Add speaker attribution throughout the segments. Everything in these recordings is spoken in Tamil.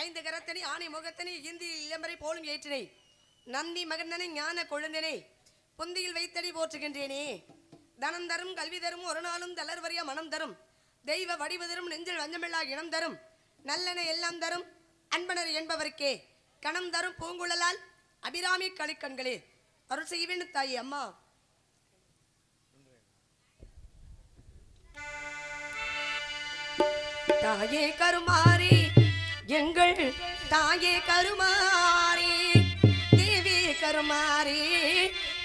Speaker 1: ஐந்து கரத்தனை ஆணை முகத்தனை இந்தி இளம்பரை போலும் ஏற்றினை நந்தி மகந்தனை ஞான கொழுந்தனை பொந்தியில் வைத்தடி போற்றுகின்றேனே. தனம் தரும் கல்வி தரும் ஒரு நாளும் தளர்வறிய மனம் தரும் தெய்வ வடிவு தரும் நெஞ்சில் வஞ்சமில்லா இனம் தரும் நல்லென எல்லாம் தரும் அன்பனர் என்பவருக்கே கணம் தரும் பூங்குழலால் அபிராமி களிக்கண்களே அருள் செய்ய வேண்டும் தாயே. அம்மா தாயே கருமாரி எங்கள் தாயே கருமாரி தேவி கருமாரி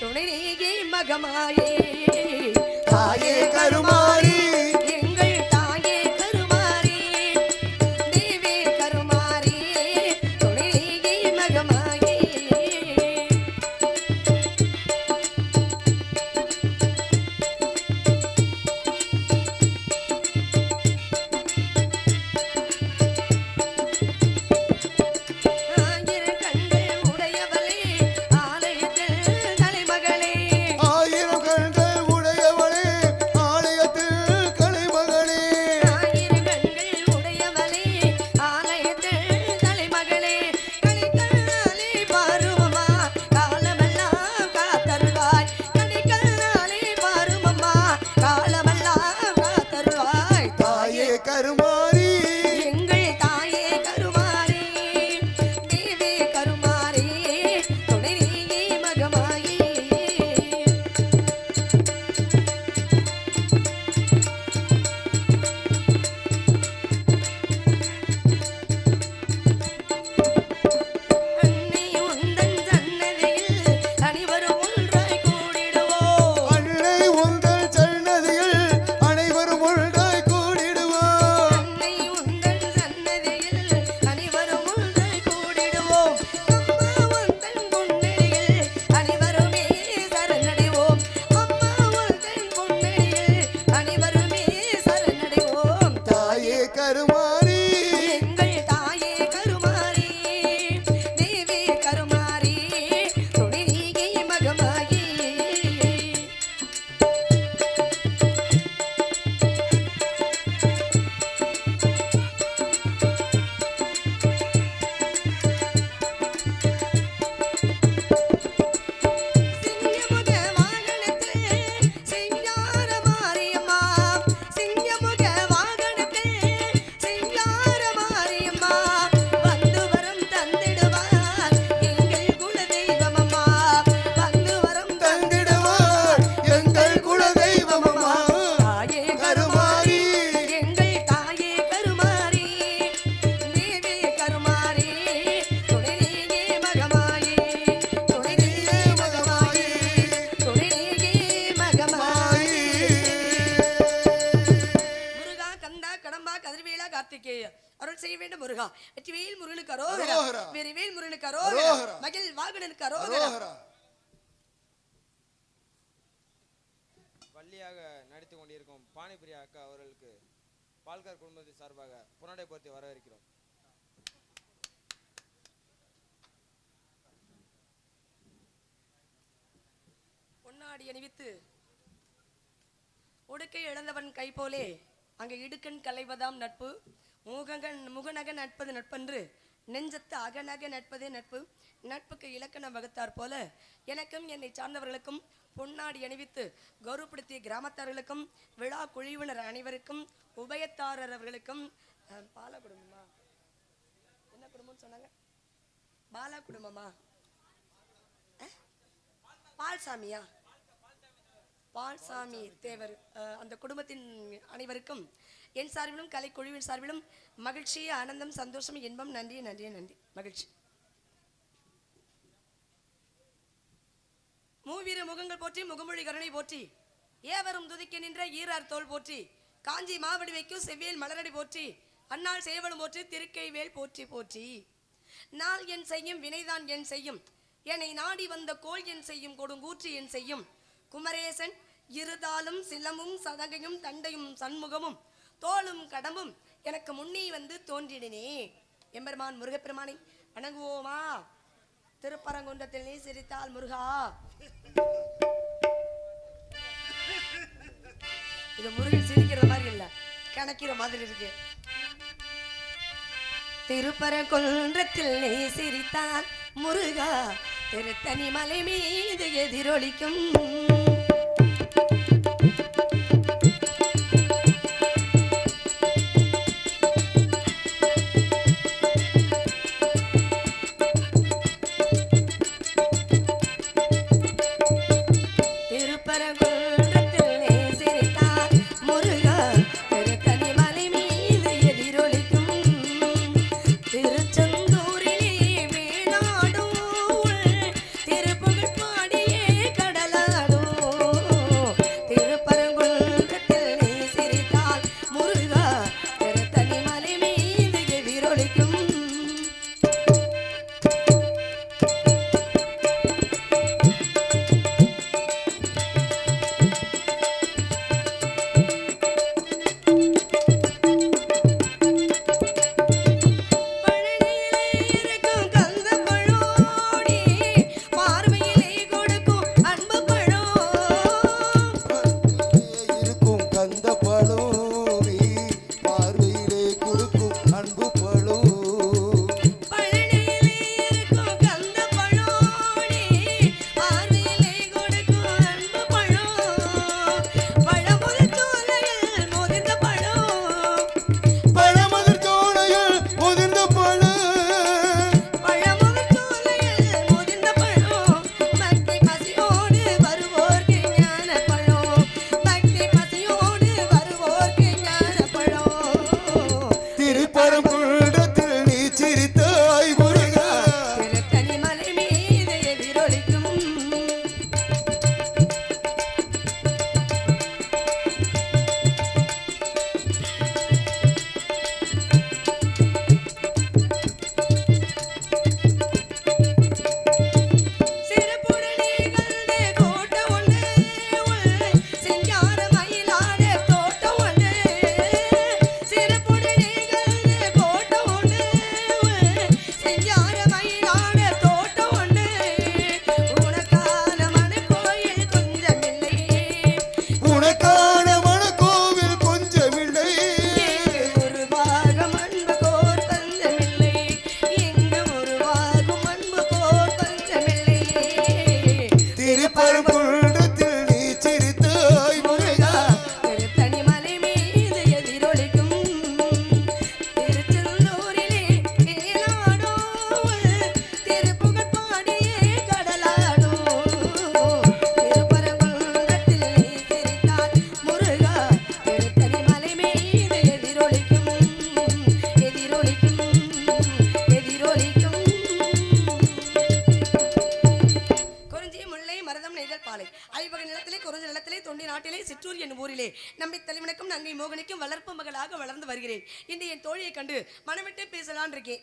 Speaker 1: துணை நீகி மகமாயே
Speaker 2: தாயே கருமாரி
Speaker 1: அருள் செய்ய வேண்டும் முருகா. வெற்றிவேல் முருகனுக்கு அரோகரா, வெற்றிவேல் முருகனுக்கு அரோகரா, மகிழ் வாகனனுக்கு அரோகரா.
Speaker 3: வள்ளியாக நடித்து கொண்டிருக்கும் பானிபிரியா அக்கா அவர்களுக்கு பால்கார் குடும்பத்தின் சார்பாக புனடை போர்த்தி வரவேற்கிறோம்.
Speaker 1: பொன்னாடி அணிவித்து உடுக்கை இழந்தவன் கை போலே அங்கே இடுக்கண் களைவதாம் நட்பு, முகநக நட்பது நட்பன்று நெஞ்சத்து அகநக நட்பதே நட்பு, நட்புக்கு இலக்கணம் வகுத்தார் போல எனக்கும் என்னை சார்ந்தவர்களுக்கும் பொன்னாடி அணிவித்து கௌரவப்படுத்திய கிராமத்தார்களுக்கும் விழா குழுவினர் அனைவருக்கும் உபயத்தாரர் அவர்களுக்கும் பால குடும்பமா என்ன குடும்பம்னு சொன்னாங்க? பாலா குடும்பமா? பால்சாமியா? பால்சாமி தேவர் அந்த குடும்பத்தின் அனைவருக்கும் என் சார்பிலும் கலை குழுவின் சார்பிலும் மகிழ்ச்சி, ஆனந்தம், சந்தோஷம், இன்பம், நன்றி நன்றி நன்றி மகிழ்ச்சி. மூவீர முகங்கள் போற்றி முகமொழி கருணை போற்றி ஏவரும் துதிக்க நின்ற ஈரார் தோல் போற்றி காஞ்சி மாவடி வைக்கும் செவ்வியல் மலரடி போற்றி அந்நாள் சேவலும் போற்றி திருக்கைவேல் போற்றி போற்றி. நாள் என் செய்யும் வினைதான் என் செய்யும் என்னை நாடி வந்த கோள் என் செய்யும் கொடுங்கூற்று என் செய்யும் குமரேசன் இருதாலும் சிலமும் சதகையும் தண்டையும் சண்முகமும் தோளும் கடம்பும் எனக்கு முன்னே வந்து தோன்றினே. எம்பெருமான் முருகப்பெருமானை வணங்குவோமா? திருப்பரங்குன்றத்தில் நீ சிரித்தால் முருகா. இது முருகன் சிரிக்கிற மாதிரி இல்ல, கணக்கிற மாதிரி இருக்கு. திருப்பரங்குன்றத்தில் நீ சிரித்தால் முருகா திருத்தணி மலை மீது எதிரொலிக்கும்.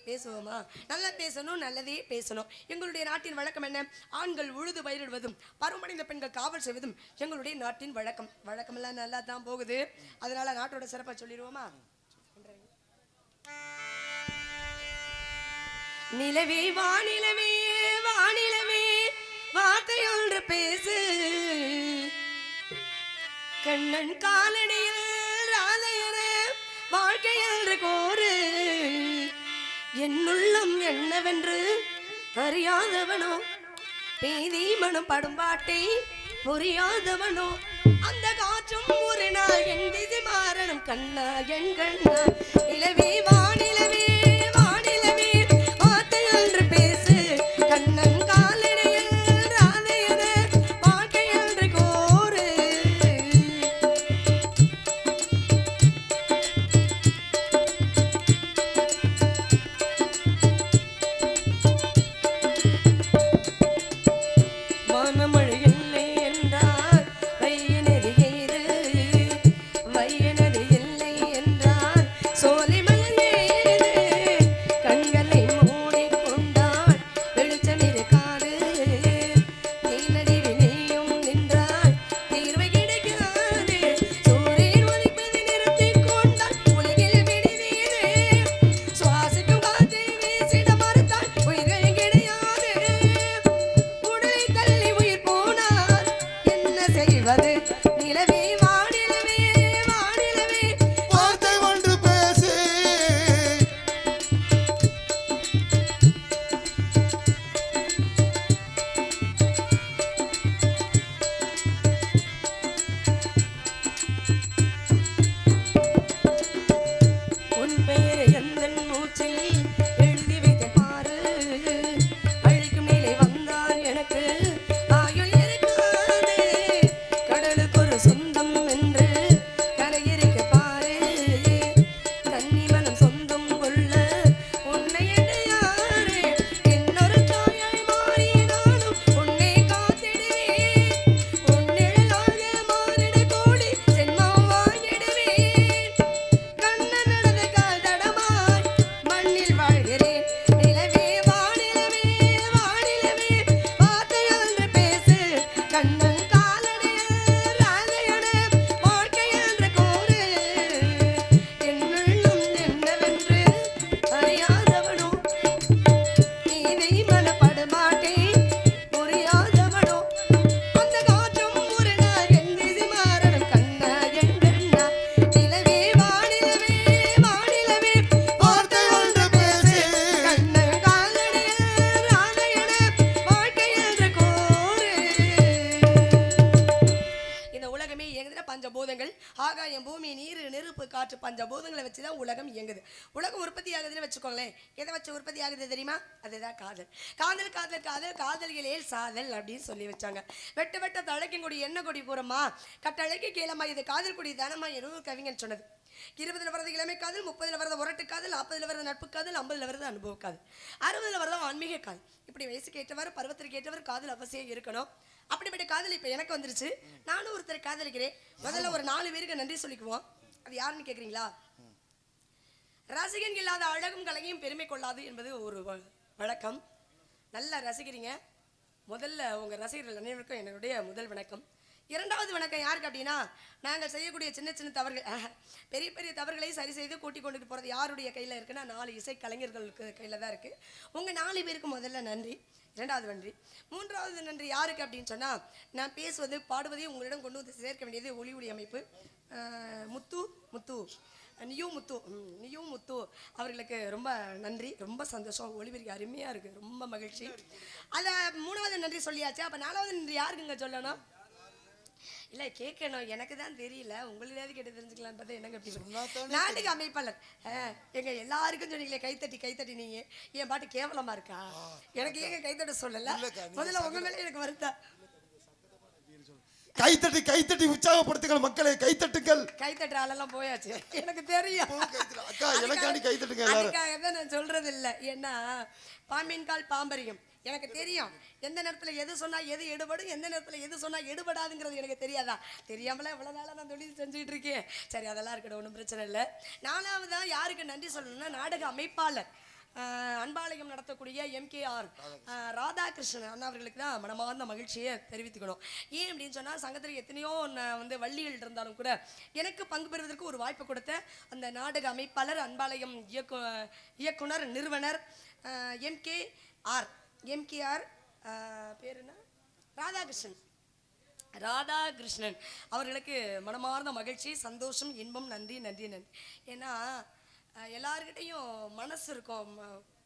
Speaker 1: பேசுவோமா? நல்லா பேசணும், நல்லதே பேசணும். எங்களுடைய நாட்டின் வழக்கம் என்ன? ஆண்கள் உழுது பயிரிடுவதும் பருவமடைந்த பெண்கள் காவல் செய்வதும் எங்களுடைய நாட்டின் வழக்கம். வழக்கமெல்லாம் நல்லா தான் போகுது. அதனால நாட்டோட சிறப்பை சொல்லிடுவோமா? நிலவே வானிலவே வானிலவே வார்த்தை ஒன்று பேசு, கண்ணன் காலடியில் ராதையர வாழ்க்கை என்று கோரு, என்னுள்ளம் என்னவென்று அறியாதவனோ, பேதி மனம் படும் பாட்டை புரியாதவனோ, அந்த காற்றும் ஒரு நாள் என் திசை மாறணும் கண்ணா என் கண்ணா. நிலவே வானிலவே வானிலவே வார்த்தை ஒன்று பேசு, கண்ணன் காலடியில் ராதையர வாழ்க்கை என்று கோரு. சோலை மலர் காற்று பஞ்சபூதங்களை வச்சு தான் உலகம் இயங்குது. உலகம் உற்பத்தி ஆகுதுன்னு வச்சுக்கோங்களேன். எதை வச்சு உற்பத்தி ஆகுது தெரியுமா? அதுதான் காதல். காதல் காதல் காதல் காதல்களே சாதல் அப்படின்னு சொல்லி வச்சாங்க. வெட்ட வெட்ட தழைக்கும் கொடி என்ன கொடி கூறமா, கட்டழைக்கு கீழமா, இது காதல் கொடி தானமா எனும் கவிஞன் சொன்னது. 20ல் வரது இளமை காதல், 30ல் வரது உரட்டு காதல், 40ல் வரது நட்பு காதல், 50ல் வரது அனுபவ காதல், 60ல் வரது ஆன்மீக காதல். இப்படி வயசுக்கு ஏற்றவாறு பருவத்திற்கு ஏற்றவர் காதல் அவசியம் இருக்கணும். அப்படிப்பட்ட காதல் இப்போ எனக்கு வந்துருச்சு. நானும் ஒருத்தரை காதலிக்கிறேன். முதல்ல ஒரு 4 பேருக்கு நன்றி சொல்லிக்குவோம். அது யாருன்னு கேட்குறீங்களா? ரசிகன் இல்லாத அழகும் கலையும் பெருமை கொள்ளாது என்பது ஒரு வழக்கம். நல்லா ரசிக்கிறீங்க. முதல்ல உங்கள் ரசிகர்கள் அனைவருக்கும் என்னுடைய முதல் வணக்கம். 2வது வணக்கம் யாருக்கு அப்படின்னா, நாங்கள் செய்யக்கூடிய சின்ன சின்ன தவறுகள், பெரிய பெரிய தவறுகளை சரி செய்து கூட்டி கொண்டுட்டு போகிறது யாருடைய கையில் இருக்குன்னா 4 இசை கலைஞர்களுக்கு கையில் தான் இருக்குது. உங்கள் 4 பேருக்கு முதல்ல நன்றி. 2வது நன்றி. 3வது நன்றி யாருக்கு அப்படின்னு சொன்னால், நான் பேசுவது பாடுவதையும் உங்களிடம் கொண்டு வந்து சேர்க்க வேண்டியது ஒளி அமைப்பு முத்து முத்து நியூ முத்து அவர்களுக்கு ரொம்ப நன்றி. ரொம்ப சந்தோஷம். ஒளிபெருக்கி அருமையாக இருக்குது. ரொம்ப மகிழ்ச்சி. அதில் 3வது நன்றி சொல்லியாச்சு. அப்போ 4வது நன்றி யாருக்குங்க சொல்லணும்? இல்லை கேட்கணும், எனக்கு தான் தெரியல. உங்களிலேயாவது கேட்டு தெரிஞ்சுக்கலான்னு பார்த்தா என்னங்க அப்படி நாட்டுக்கு அமைப்பாளர் எங்க எல்லாருக்கும் சொன்னீங்களே கைத்தட்டி கைத்தட்டி. நீங்க என் பாட்டு கேவலமா இருக்கா? எனக்கு ஏங்க கைத்தட்ட சொல்லல? முதல்ல உங்க மேலே எனக்கு வருத்தா.
Speaker 2: கைத்தட்டி கைத்தட்டி உற்சாகப்படுத்துங்கள் மக்களை, கைத்தட்டுங்கள்.
Speaker 1: கைத்தட்டுற ஆளெல்லாம் போயாச்சு, எனக்கு தெரியும்.
Speaker 2: அக்கா எனக்காண்டி கைத்தட்டுங்க.
Speaker 1: அதுக்காக தான் நான் சொல்றது இல்லை. ஏன்னா பாம்பின் கால் பாம்பரியும். எனக்கு தெரியும் எந்த நேரத்தில் எது சொன்னா எது எடுபடும், எந்த நேரத்தில் எது சொன்னா எடுபடாதுங்கிறது எனக்கு தெரியாதா? தெரியாமல இவ்வளவு நாளாக நான் தொழில் செஞ்சுக்கிட்டு இருக்கேன். சரி, அதெல்லாம் இருக்கட்டும், ஒன்றும் பிரச்சனை இல்லை. 4வதா யாருக்கு நன்றி சொல்லணும்னா, நாடக அமைப்பாளர் அன்பாலயம் நடத்தக்கூடிய MKR ராதாகிருஷ்ணன் அண்ணா அவர்களுக்கு தான் மனமார்ந்த மகிழ்ச்சியை தெரிவித்துக்கணும். ஏன் அப்படின்னு சொன்னால், சங்கத்தில் எத்தனையோ வந்து வள்ளிகள் இருந்தாலும் கூட எனக்கு பங்கு பெறுவதற்கு ஒரு வாய்ப்பு கொடுத்த அந்த நாடக அமைப்பாளர், அன்பாலயம் இயக்குனர், நிறுவனர் MKR பேர் என்ன, ராதாகிருஷ்ணன் அவர்களுக்கு மனமார்ந்த மகிழ்ச்சி, சந்தோஷம், இன்பம். நன்றி நன்றி நன்றி. ஏன்னா எல்லாருக்கிட்டையும் மனசு இருக்கும்,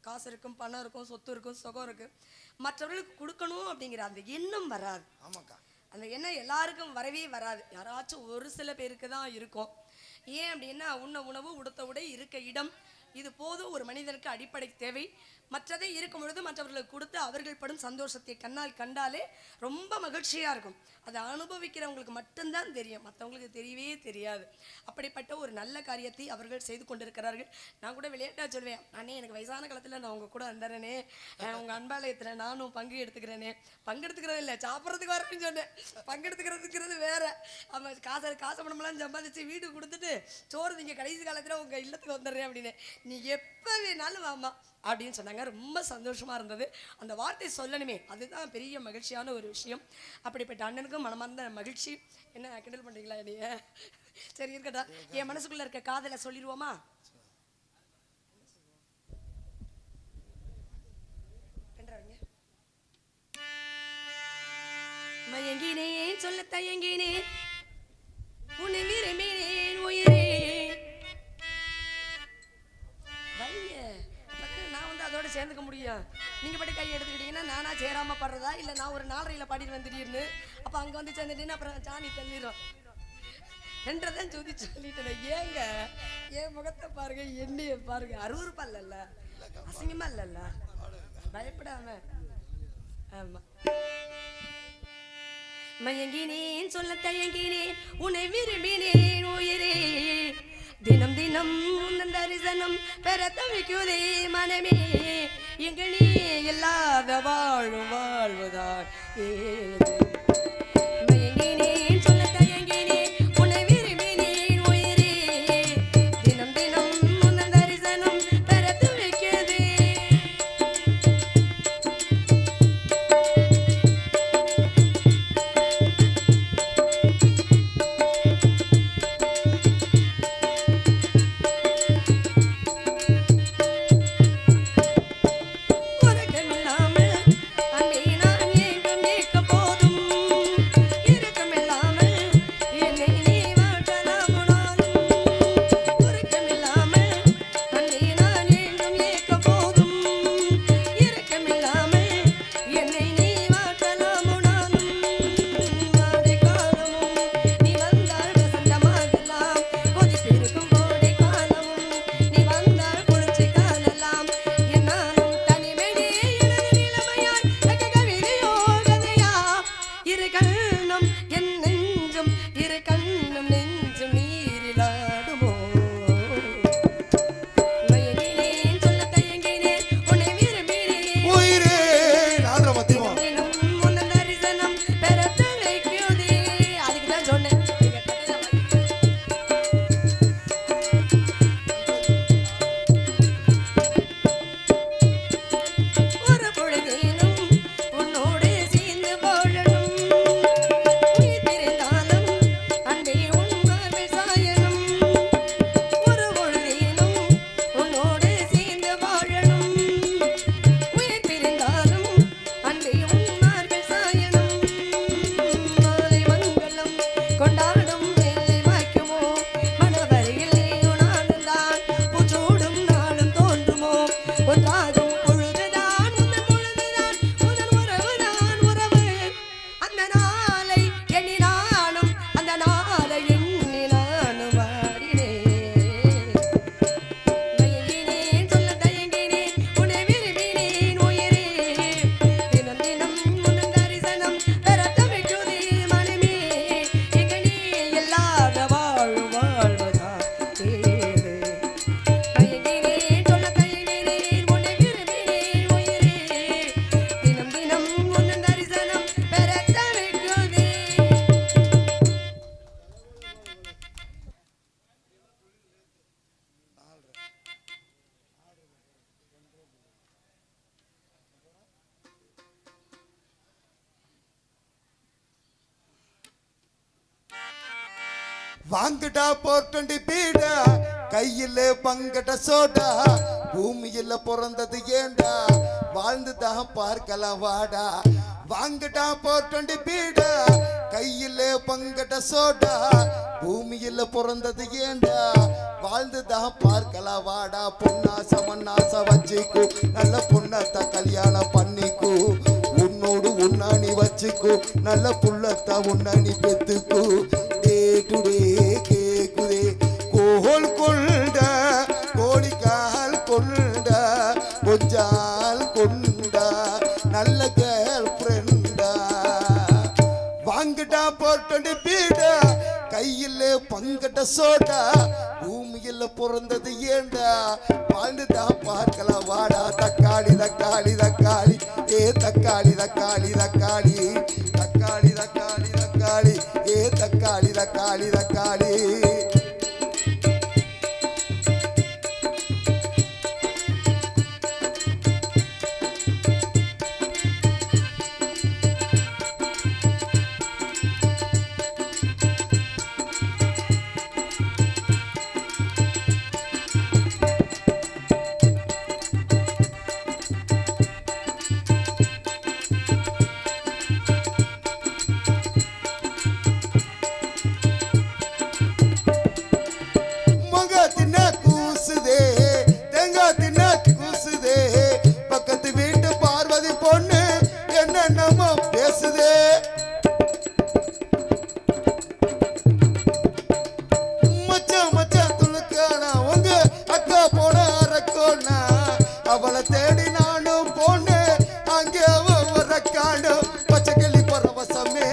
Speaker 1: காசு இருக்கும், பணம் இருக்கும், சொத்து இருக்கும், சுகம் இருக்கு. மற்றவர்களுக்கு கொடுக்கணும் அப்படிங்கிற அந்த எண்ணம் வராது.
Speaker 2: ஆமாக்கா,
Speaker 1: அந்த எண்ணம் எல்லாருக்கும் வரவே வராது. யாராச்சும் ஒரு சில பேருக்கு தான் இருக்கும். ஏன் அப்படின்னா, உண்ண உணவு, உடுத்த உடை, இருக்க இடம், இது போதும் ஒரு மனிதனுக்கு அடிப்படை தேவை. மற்றதை இருக்கும் பொழுது மற்றவர்களுக்கு கொடுத்து அவர்கள் படும் சந்தோஷத்தை கண்ணால் கண்டாலே ரொம்ப மகிழ்ச்சியாக இருக்கும். அதை அனுபவிக்கிறவங்களுக்கு மட்டும்தான் தெரியும், மற்றவங்களுக்கு தெரியவே தெரியாது. அப்படிப்பட்ட ஒரு நல்ல காரியத்தை அவர்கள் செய்து கொண்டிருக்கிறார்கள். நான் கூட விளையாட்டாக சொல்வேன், அண்ணே எனக்கு வயசான காலத்தில் நான் உங்கள் கூட வந்தேனே, உங்கள் அன்பாலயத்தில் நானும் பங்கு எடுத்துக்கிறேனே. பங்கெடுத்துக்கிறது இல்லை, சாப்பிட்றதுக்கு வரேன்னு சொன்னேன். பங்கெடுத்துக்கிறதுங்கிறது வேற. அவன் காசு பணமெல்லாம் சம்பாதிச்சு வீடு கொடுத்துட்டு சோறு நீங்கள் கடைசி காலத்தில் உங்கள் இல்லத்துக்கு வந்துடுறேன் அப்படின்னு. நீ எப்போ வேணாலும் வாமா அப்படின்னு சொன்னாங்க. ரொம்ப சந்தோஷமா இருந்தது. அந்த வார்த்தை சொல்லணுமே, அதுதான் பெரிய மகிழ்ச்சியான ஒரு விஷயம். அப்படிப்பட்ட அண்ணனுக்கும் மனமார்ந்த மகிழ்ச்சி. என்ன கிண்டல் பண்றீங்களா நீங்க? சரி இருக்கட்டா, என் மனசுக்குள்ள இருக்க காதலை சொல்லிடுவோமா? மயங்கினேன் சொல்ல தயங்கினேன், உன்னை விரும்பினேன் உயிரே. அதோட சேர்ந்துக்க முடியும். நீங்க படி கை எடுத்துக்கிட்டீங்கன்னா நானா சேராம பாடுறதா, இல்லை நான் ஒரு 4:30 பாடிட்டு வந்துட்டீர்னு அப்போ அங்கே வந்து சேர்ந்துட்டீங்கன்னா அப்புறம் சாணி தள்ளிடும். என்றதான் சொல்லி சொல்லிட்டேன். ஏங்க என் முகத்தை பாருங்க, எண்ணிய பாருங்க, அருவருப்பா இல்லைல்ல, அசிங்கமா இல்லைல்ல, பயப்படாம. ஆமா. மயங்கினேன் சொல்ல தயங்கினேன், உன்னை விரும்பினேன் உயிரே. தினம் தினம் உன் தரிசனம் பெற தவிக்குதே மனமே. எங்க நீ இல்லாத வாழ்வுதான் ஏது. மயங்கினேன் சொல்ல தயங்கினேன், உன்னை விரும்பினேன் உயிரே. தினம் தினம் உன் தரிசனம் பெற தவிக்குதே. போதும்
Speaker 2: வாங்குடா போர்ட்டண்டி பீடா கையில பங்கட சோடா பூமியில பிறந்தது ஏண்டா வாழ்ந்துதான் பார்க்கலாம் வாடா வாங்குடா போர்ட்டண்டி பீடா கையில பங்கட சோடா பூமியில பிறந்தது ஏண்டா வாழ்ந்துதான் பார்க்கலாம் வாடா பொன்னாச மண்ணாச வச்சுக்கோ நல்ல பொண்ணத்த கல்யாணம் பண்ணிக்கோ உன்னோடு உன்னாணி வச்சுக்கோ நல்ல புள்ளத்த உன்னாணி பெத்துக்கோ டே டுடே கேக்குதே கோல் கொண்ட கோழிக்கால் கொண்ட கொஞ்சால் கொண்ட நல்ல கேர்ள் ஃப்ரெண்டா வாங்குடா போர்ட்டண்டி பீடா கையில பங்கட சோடா பூமியில பிறந்தது ஏண்டா வாழ்ந்துதான் பார்க்கலாம் வாடா தக்காளி தக்காளி தக்காளி ஏ தக்காளி தக்காளி தக்காளி தக்காளி தக்காளி தக்காளி ஏ தக்காளி தக்காளி தக்காளி அவளை தேடி நானும் போனேன் அங்கே வரக்காடு பச்சைக்கிளி பரவசமே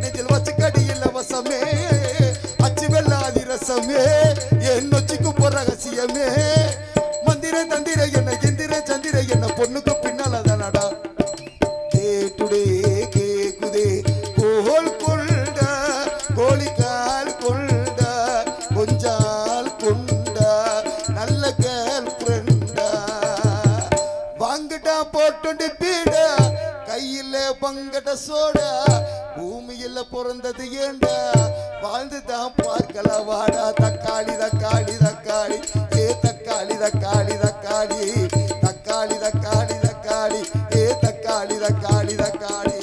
Speaker 2: நெஞ்சில் வச்சு கடியில் வசமே அச்சு வெள்ளாதி ரசமே என் நொச்சிக்கு போற ரகசியமே மந்திர தந்திர என்ன எந்திர சந்திர என்ன பொண்ணுக்கு பின்னால தானடா டுடே கேக்குதே கோல் கொண்ட கோழிக்கால் கொண்ட கொஞ்சால் கொண்ட நல்ல கேர்ள் ஃப்ரெண்டா வாங்குடா போர்ட்டண்டி பீடா கையில பங்கட சோடா பூமியில பிறந்தது ஏண்டா வாழ்ந்துதான் பார்க்கலாம் வாடா தக்காளி தக்காளி தக்காளி ஏ தக்காளி தக்காளி தக்காளி தக்காளி தக்காளி தக்காளி ஏ தக்காளி தக்காளி தக்காளி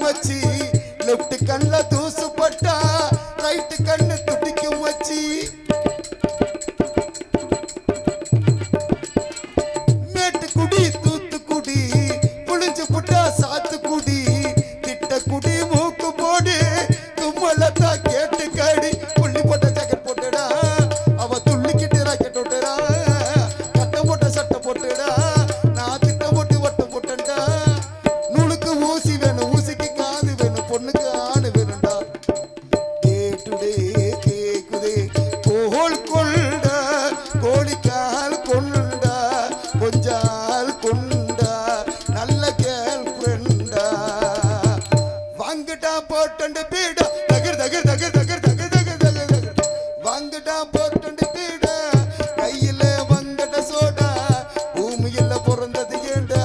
Speaker 2: மச்சி லெஃப்ட் கண்ணுல தூசு பட்டா ரைட் கண்ணு துடிக்கும் மச்சி மேட்டுக்குடி தூத்துக்குடி புளிஞ்சு புட்டா சாத்துக்குடி திட்டக்குடி மூக்கு போடு தும்மலத்தா கேட்டு காடி புள்ளி போட்ட ஜாக்கெட் போட்டுடா அவ துள்ளிக்கிட்டு ராக்கெட் போட்டுடா கட்டம் போட்ட சட்டை போட்டுடா நான் திட்டம் போட்டு வட்டம் போட்டேன்டா நூலுக்கு ஊசி வேணும் ஊசிக்கு காது வேணும் பொண்ணுக்கு ஆணு வேணும்டா டுடே கேக்குதே கோல் கொண்ட கோழிக்கால் கொண்ட கொஞ்சால் கொண்ட நல்ல கேர்ள் ஃப்ரெண்டா வாங்குடா போர்ட்டண்டி பீடா தகர் தகர் தகர் தகர் தகர் தகர் தகர் தகர் வாங்குடா போர்ட்டண்டி பீடா கையில வங்கட சோடா பூமியில பிறந்தது ஏண்டா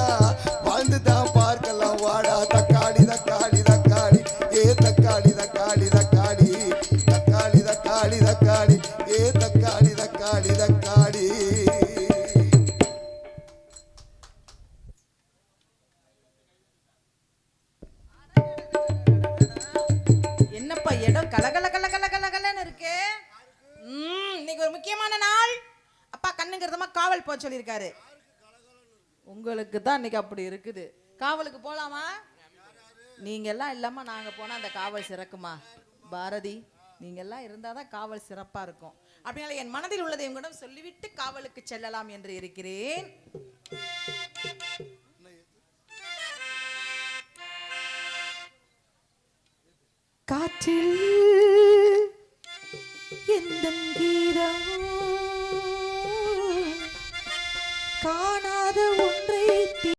Speaker 2: வாழ்ந்துதான் பார்க்கலாம் வாடா தக்காளி தக்காளி தக்காளி ஏ தக்காளி தக்காளி தக்காளி தக்காளி தக்காளி தக்காளி ஏ தக்காளி தக்காளி தக்காளி
Speaker 4: என்னப்பா இடம் கலகல கலகல கலகலன்னு இருக்கு. இன்னைக்கு ஒரு முக்கியமான நாள். அப்பா கண்ணுங்கிறதமா காவல் போக சொல்லியிருக்காரு. உங்களுக்கு தான் இன்னைக்கு அப்படி இருக்குது. காவலுக்கு போலாமா? நீங்க எல்லாம் இல்லாம நாங்க போனா அந்த காவல் சிறக்குமா? பாரதி, நீங்க எல்லாம் இருந்தாதான் காவல் சிறப்பா இருக்கும். அப்படினால என் மனதில் உள்ளதை உங்களிடம் சொல்லிவிட்டு காவலுக்கு செல்லலாம் என்று இருக்கிறேன். காற்றில்